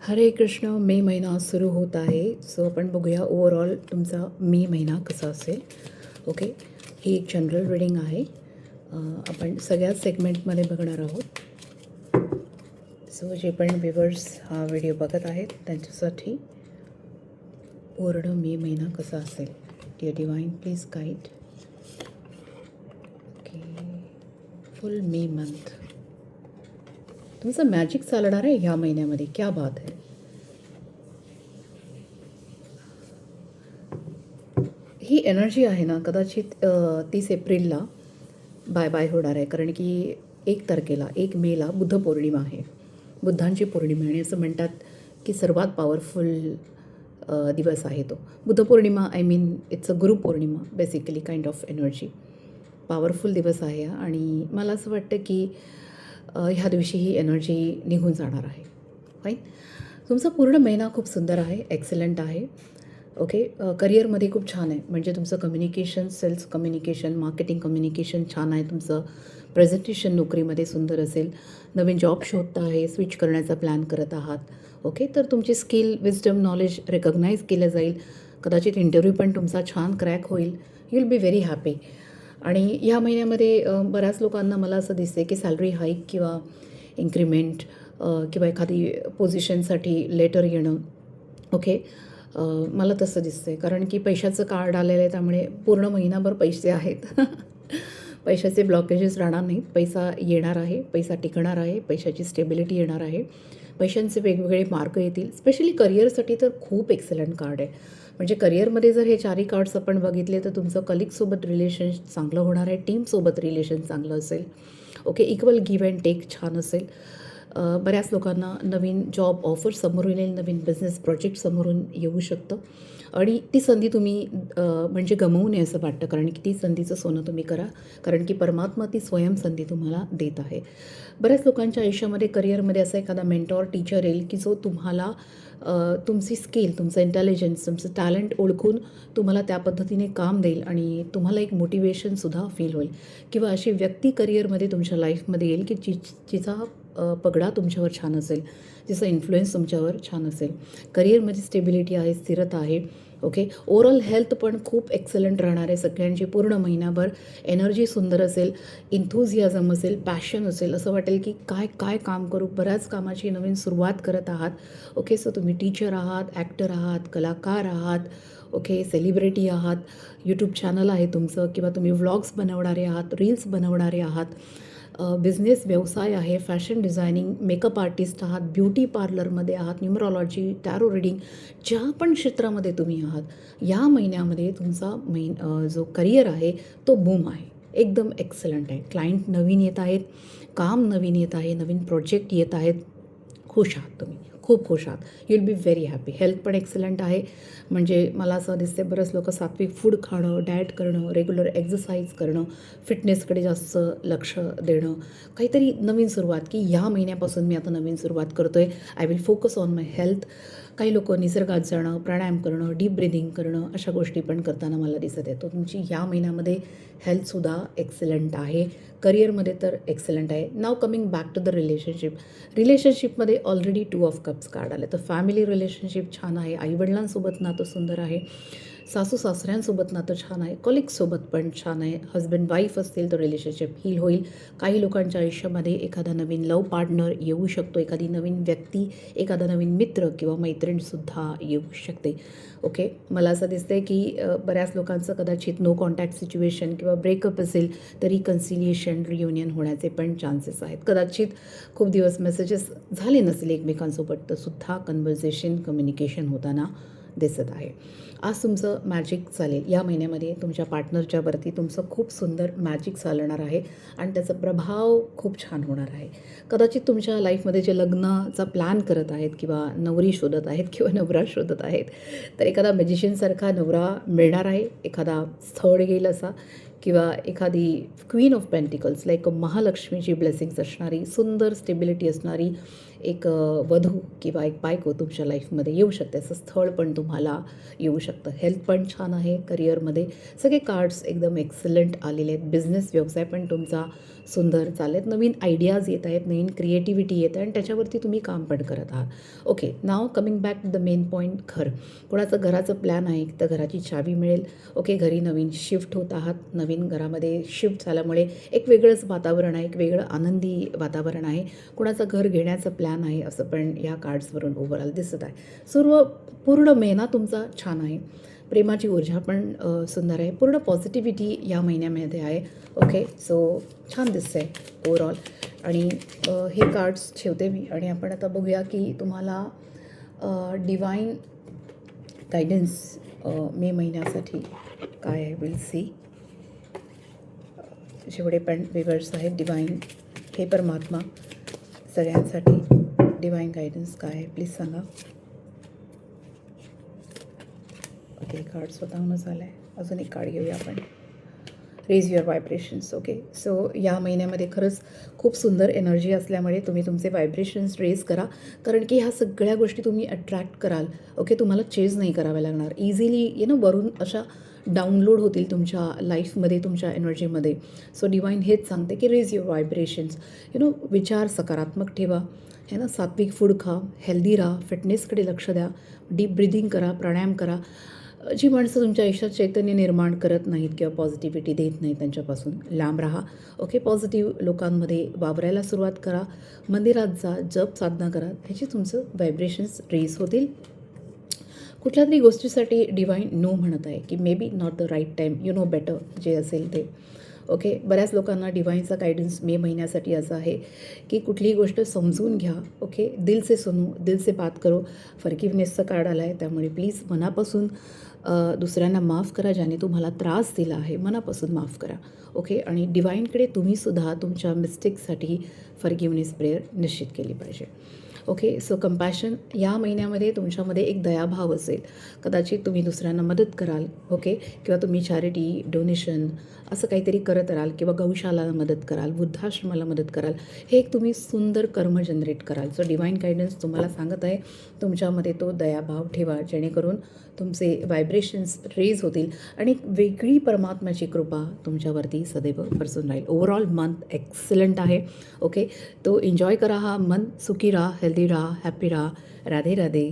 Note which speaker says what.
Speaker 1: हरे कृष्ण. मे महिना सुरू होत आहे. सो आपण बघूया ओव्हरऑल तुमचा मे महिना कसा असेल. ओके, ही एक जनरल रीडिंग आहे. आपण सगळ्याच सेगमेंटमध्ये बघणार आहोत. सो जे पण व्ह्युअर्स हा व्हिडिओ बघत आहेत त्यांच्यासाठी पूर्ण मे महिना कसा असेल. Dear divine please guide. Okay, full May month तुमचं मॅजिक चालणार आहे ह्या महिन्यामध्ये. क्या बात आहे. ही एनर्जी आहे ना, कदाचित 30 एप्रिलला बाय बाय होणार आहे. कारण की 1 तारखेला 1 मेला बुद्ध पौर्णिमा आहे. बुद्धांची पौर्णिमा आहे आणि असं म्हणतात की सर्वात पॉवरफुल दिवस आहे तो Buddha Purnima. I mean it's a Guru Purnima basically, kind of energy. Powerful दिवस आहे आणि मला असं वाटतं की ह्या दिवशी ही एनर्जी निघून जाणार आहे. फाईन. तुमचा पूर्ण महिना खूप सुंदर आहे, एक्सलंट आहे. ओके, करिअरमध्ये खूप छान आहे. म्हणजे तुमचं communication, sales communication, marketing communication छान आहे. तुमचं प्रेझेंटेशन नोकरीमध्ये सुंदर असेल. नवीन जॉब शोधता आहे, स्विच करण्याचा प्लॅन करत आहात. ओके, तर तुमची स्किल, विजडम, नॉलेज रेकग्नाईज केलं जाईल. कदाचित इंटरव्ह्यू पण तुमचा छान क्रॅक होईल. You will be very happy. आणि ह्या महिन्यामध्ये बऱ्याच लोकांना मला असं दिसते की सॅलरी हाईक किंवा इन्क्रीमेंट किंवा एखादी पोझिशनसाठी लेटर येणं. ओके, मला तसं दिसतं आहे. कारण की पैशाचं कार्ड आलेलं आहे, त्यामुळे पूर्ण महिनाभर पैसे आहेत. पैशाचे ब्लॉकेजेस राहणार नाहीत. पैसा येणार आहे, पैसा टिकणार आहे, पैशाची स्टेबिलिटी येणार आहे. पैशांचे वेगवेगळे मार्ग येतील. स्पेशली करिअरसाठी तर खूप एक्सलंट कार्ड आहे. म्हणजे करिअरमध्ये जर हे चारही कार्ड्स आपण बघितले तर तुमचं कलिगसोबत रिलेशन चांगलं होणार आहे. टीमसोबत रिलेशन चांगलं असेल. Okay, equal give and take छान असेल. बऱ्याच लोकांना नवीन जॉब ऑफर समोरून येईल, नवीन बिझनेस प्रोजेक्ट समोरून येऊ शकतं आणि ती संधी तुम्ही म्हणजे गमवू नये असं वाटतं. कारण की ती संधीचं सोनं तुम्ही करा. कारण की परमात्मा ती स्वयं संधी तुम्हाला देत आहे. बऱ्याच लोकांच्या आयुष्यामध्ये करिअरमध्ये असा एखादा मेंटॉर, टीचर येईल की जो तुम्हाला तुमची स्किल, तुमचं इंटेलिजन्स, तुमचं टॅलेंट ओळखून तुम्हाला त्या पद्धतीने काम देईल आणि तुम्हाला एक मोटिवेशनसुद्धा फील होईल. किंवा अशी व्यक्ती करिअरमध्ये तुमच्या लाईफमध्ये येईल की जिचा पगडा तुमच्यावर छान असेल, जिचा इन्फ्लुएन्स तुमच्यावर छान असेल. करिअरमध्ये स्टेबिलिटी आहे, स्थिरता आहे. ओके, ओव्हरऑल हेल्थ पण खूप एक्सलंट राहणार आहे सगळ्यांची. पूर्ण महिनाभर एनर्जी सुंदर असेल, इन्थुझियाझम असेल, पॅशन असेल. असं वाटेल की काय काय काम करू. बऱ्याच कामाची नवीन सुरुवात करत आहात. ओके, सो तुम्ही टीचर आहात, ॲक्टर आहात, कलाकार आहात. ओके, सेलिब्रिटी आहात, यूट्यूब चॅनल आहे तुमचं किंवा तुम्ही व्लॉग्स बनवणारे आहात, रील्स बनवणारे आहात. बिझनेस, व्यवसाय आहे, फॅशन डिझायनिंग, मेकअप आर्टिस्ट आहात, ब्युटी पार्लरमध्ये आहात, न्यूमरॉलॉजी, टॅरो रीडिंग, ज्या पण क्षेत्रामध्ये तुम्ही आहात, या महिन्यामध्ये तुमचा जो करिअर आहे तो बूम आहे. एकदम एक्सलंट आहे. क्लायंट नवीन येत आहेत, काम नवीन येत आहे, नवीन प्रोजेक्ट येत आहेत. खुश आहात तुम्ही, खूप खुश आहात. You will be very happy. Health पण एक्सलंट आहे. म्हणजे मला असं दिसते बरेच लोक सात्विक फूड खाणं, डाएट करणं, रेग्युलर एक्सरसाइज करणं, फिटनेसकडे जास्त लक्ष देणं, काहीतरी नवीन सुरुवात की ह्या महिन्यापासून मी आता नवीन सुरुवात करतो आहे. I will focus on my health. काही लोक निसर्गात जाणं, प्राणायाम करणं, डीप ब्रिदिंग करणं, अशा गोष्टी पण करताना मला दिसत आहे. तो तुमची ह्या महिन्यामध्ये हेल्थसुद्धा एक्सलंट आहे. करिअरमध्ये तर एक्सलंट आहे. Now coming back to the relationship. रिलेशनशिपमध्ये ऑलरेडी 2 ऑफ कप्स कार्ड आले. तर फॅमिली रिलेशनशिप छान आहे. आईवडिलांसोबत नातं सुंदर आहे. सासू सासऱ्यांसोबत नातं छान आहे. कलिगसोबत पण छान आहे. हजबंड वाईफ असतील तर रिलेशनशिप हील होईल. काही लोकांच्या आयुष्यामध्ये एखादा नवीन लव्ह पार्टनर येऊ शकतो. एखादी नवीन व्यक्ती, एखादा नवीन मित्र किंवा मैत्रीणसुद्धा येऊ शकते. ओके, मला असं दिसतंय की बऱ्याच लोकांचं कदाचित नो कॉन्टॅक्ट सिच्युएशन किंवा ब्रेकअप असेल तर रिकन्सिलिएशन, रियुनियन होण्याचे पण चान्सेस आहेत. कदाचित खूप दिवस मेसेजेस झाले नसतील एकमेकांसोबत तर सुद्धा कन्व्हर्सेशन, कम्युनिकेशन होताना दिसत आहे. आज तुमचं मॅजिक चालेल. या महिन्यामध्ये तुमच्या पार्टनरच्यावरती तुमचं खूप सुंदर मॅजिक चालणार आहे आणि त्याचा प्रभाव खूप छान होणार आहे. कदाचित तुमच्या लाईफमध्ये जे लग्नाचा प्लॅन करत आहेत किंवा नवरी शोधत आहेत किंवा नवरा शोधत आहेत तर एखादा मॅजिशियनसारखा नवरा मिळणार आहे. एखादा स्थळ येईल असा किंवा एखादी क्वीन ऑफ पेंटिकल्स लाईक महालक्ष्मीची ब्लेसिंग्स असणारी, सुंदर स्टेबिलिटी असणारी एक वधू किंवा एक बायको तुमच्या लाईफमध्ये येऊ शकते. असं स्थळ पण तुम्हाला येऊ शकतं. हेल्थ पण छान आहे, करिअरमध्ये सगळे कार्ड्स एकदम एक्सलंट आलेले आहेत. बिझनेस व्यवसाय पण तुमचा सुंदर चालेत. नवीन आयडियाज येत आहेत, नवीन क्रिएटिव्हिटी येत आहे आणि त्याच्यावरती तुम्ही काम पण करत आहात. Okay, now coming back to the main point, घर. कोणाचं घराचं प्लॅन आहे तर घराची चावी मिळेल. ओके, घरी नवीन शिफ्ट होत आहात. नवीन घरामध्ये शिफ्ट झाल्यामुळे एक वेगळंच वातावरण आहे, एक वेगळं आनंदी वातावरण आहे. कोणाचं घर घेण्याचं प्लॅन आहे असं पण या कार्ड्सवरून ओव्हरऑल दिसत आहे. पूर्ण महिना तुमचा छान आहे. प्रेमाची ऊर्जा पण सुंदर आहे. पूर्ण पॉझिटिव्हिटी या महिन्यामध्ये आहे. ओके, सो छान दिसतं आहे ओव्हरऑल. आणि हे कार्ड्स ठेवते मी आणि आपण आता बघूया की तुम्हाला डिवाईन गायडन्स मे महिन्यासाठी काय आहे. Will see. जेवढे पण व्ह्यूअर्स आहेत डिवाईन, हे परमात्मा सगळ्यांसाठी डिवाईन गायडन्स काय आहे प्लीज सांगा. ओके, कार्ड स्वतःहूनच आलं आहे. अजून एक कार्ड घेऊया आपण. Raise your vibrations. Okay, so या महिन्यामध्ये खरंच खूप सुंदर एनर्जी असल्यामुळे तुम्ही तुमचे व्हायब्रेशन्स रेज करा, कारण की ह्या सगळ्या गोष्टी तुम्ही अट्रॅक्ट कराल. ओके, तुम्हाला चेज नाही कराव्या लागणार. इझिली वरून अशा डाउनलोड होतील तुमच्या लाईफमध्ये, तुमच्या एनर्जीमध्ये. सो डिवाईन हेच सांगते की रेज युअर व्हायब्रेशन्स. विचार सकारात्मक ठेवा, सात्विक फूड खा, हेल्दी राहा, फिटनेसकडे लक्ष द्या, डीप ब्रिदिंग करा, प्राणायाम करा. जी माणसं तुमच्या आयुष्यात चैतन्य निर्माण करत नाहीत किंवा पॉझिटिव्हिटी देत नाहीत त्यांच्यापासून लांब राहा. ओके, पॉझिटिव्ह लोकांमध्ये वावरायला सुरुवात करा, मंदिरात जा, जप साधना करा. ह्याची तुमचं व्हायब्रेशन्स रेज होतील. कुठल्या तरी गोष्टीसाठी डिवाईन नो म्हणत आहे की may be not the right time, you know better, जे असेल ते. ओके, बऱ्याच लोकांना डिवाईनचा गायडन्स मे महिन्यासाठी असा आहे की कुठलीही गोष्ट समजून घ्या. ओके, दिल से सुनो, दिल से बात करो. फॉरगिव्हनेसचा कार्ड आला आहे, त्यामुळे प्लीज मनापासून दुसऱ्यांना माफ करा. ज्याने तुम्हाला त्रास दिला आहे मनापासून माफ करा. ओके, आणि डिवाईनकडे तुम्हीसुद्धा तुमच्या मिस्टेकसाठी फॉरगिव्हनेस प्रेयर निश्चित केली पाहिजे. ओके, सो कंपॅशन या महिन्यामध्ये तुमच्यामध्ये एक दयाभाव असेल. कदाचित तुम्ही दुसऱ्यांना मदत कराल. ओके, किंवा तुम्ही चॅरिटी, डोनेशन असं काहीतरी करत राहाल किंवा गौशालाला मदत कराल, वृद्धाश्रमाला मदत कराल. हे एक तुम्ही सुंदर कर्म जनरेट कराल. सो डिवाईन गायडन्स तुम्हाला सांगत आहे तुमच्यामध्ये तो दयाभाव ठेवा, जेणेकरून तुमचे व्हायब्रेशन्स रेज होतील आणि एक वेगळी परमात्म्याची कृपा तुमच्यावरती सदैव बरसून राहील. ओव्हरऑल मंथ एक्सलंट आहे. ओके, तो एन्जॉय करा. हा मन सुखी राहा, हेल्दी राहा, हॅपी राहा. राधे राधे.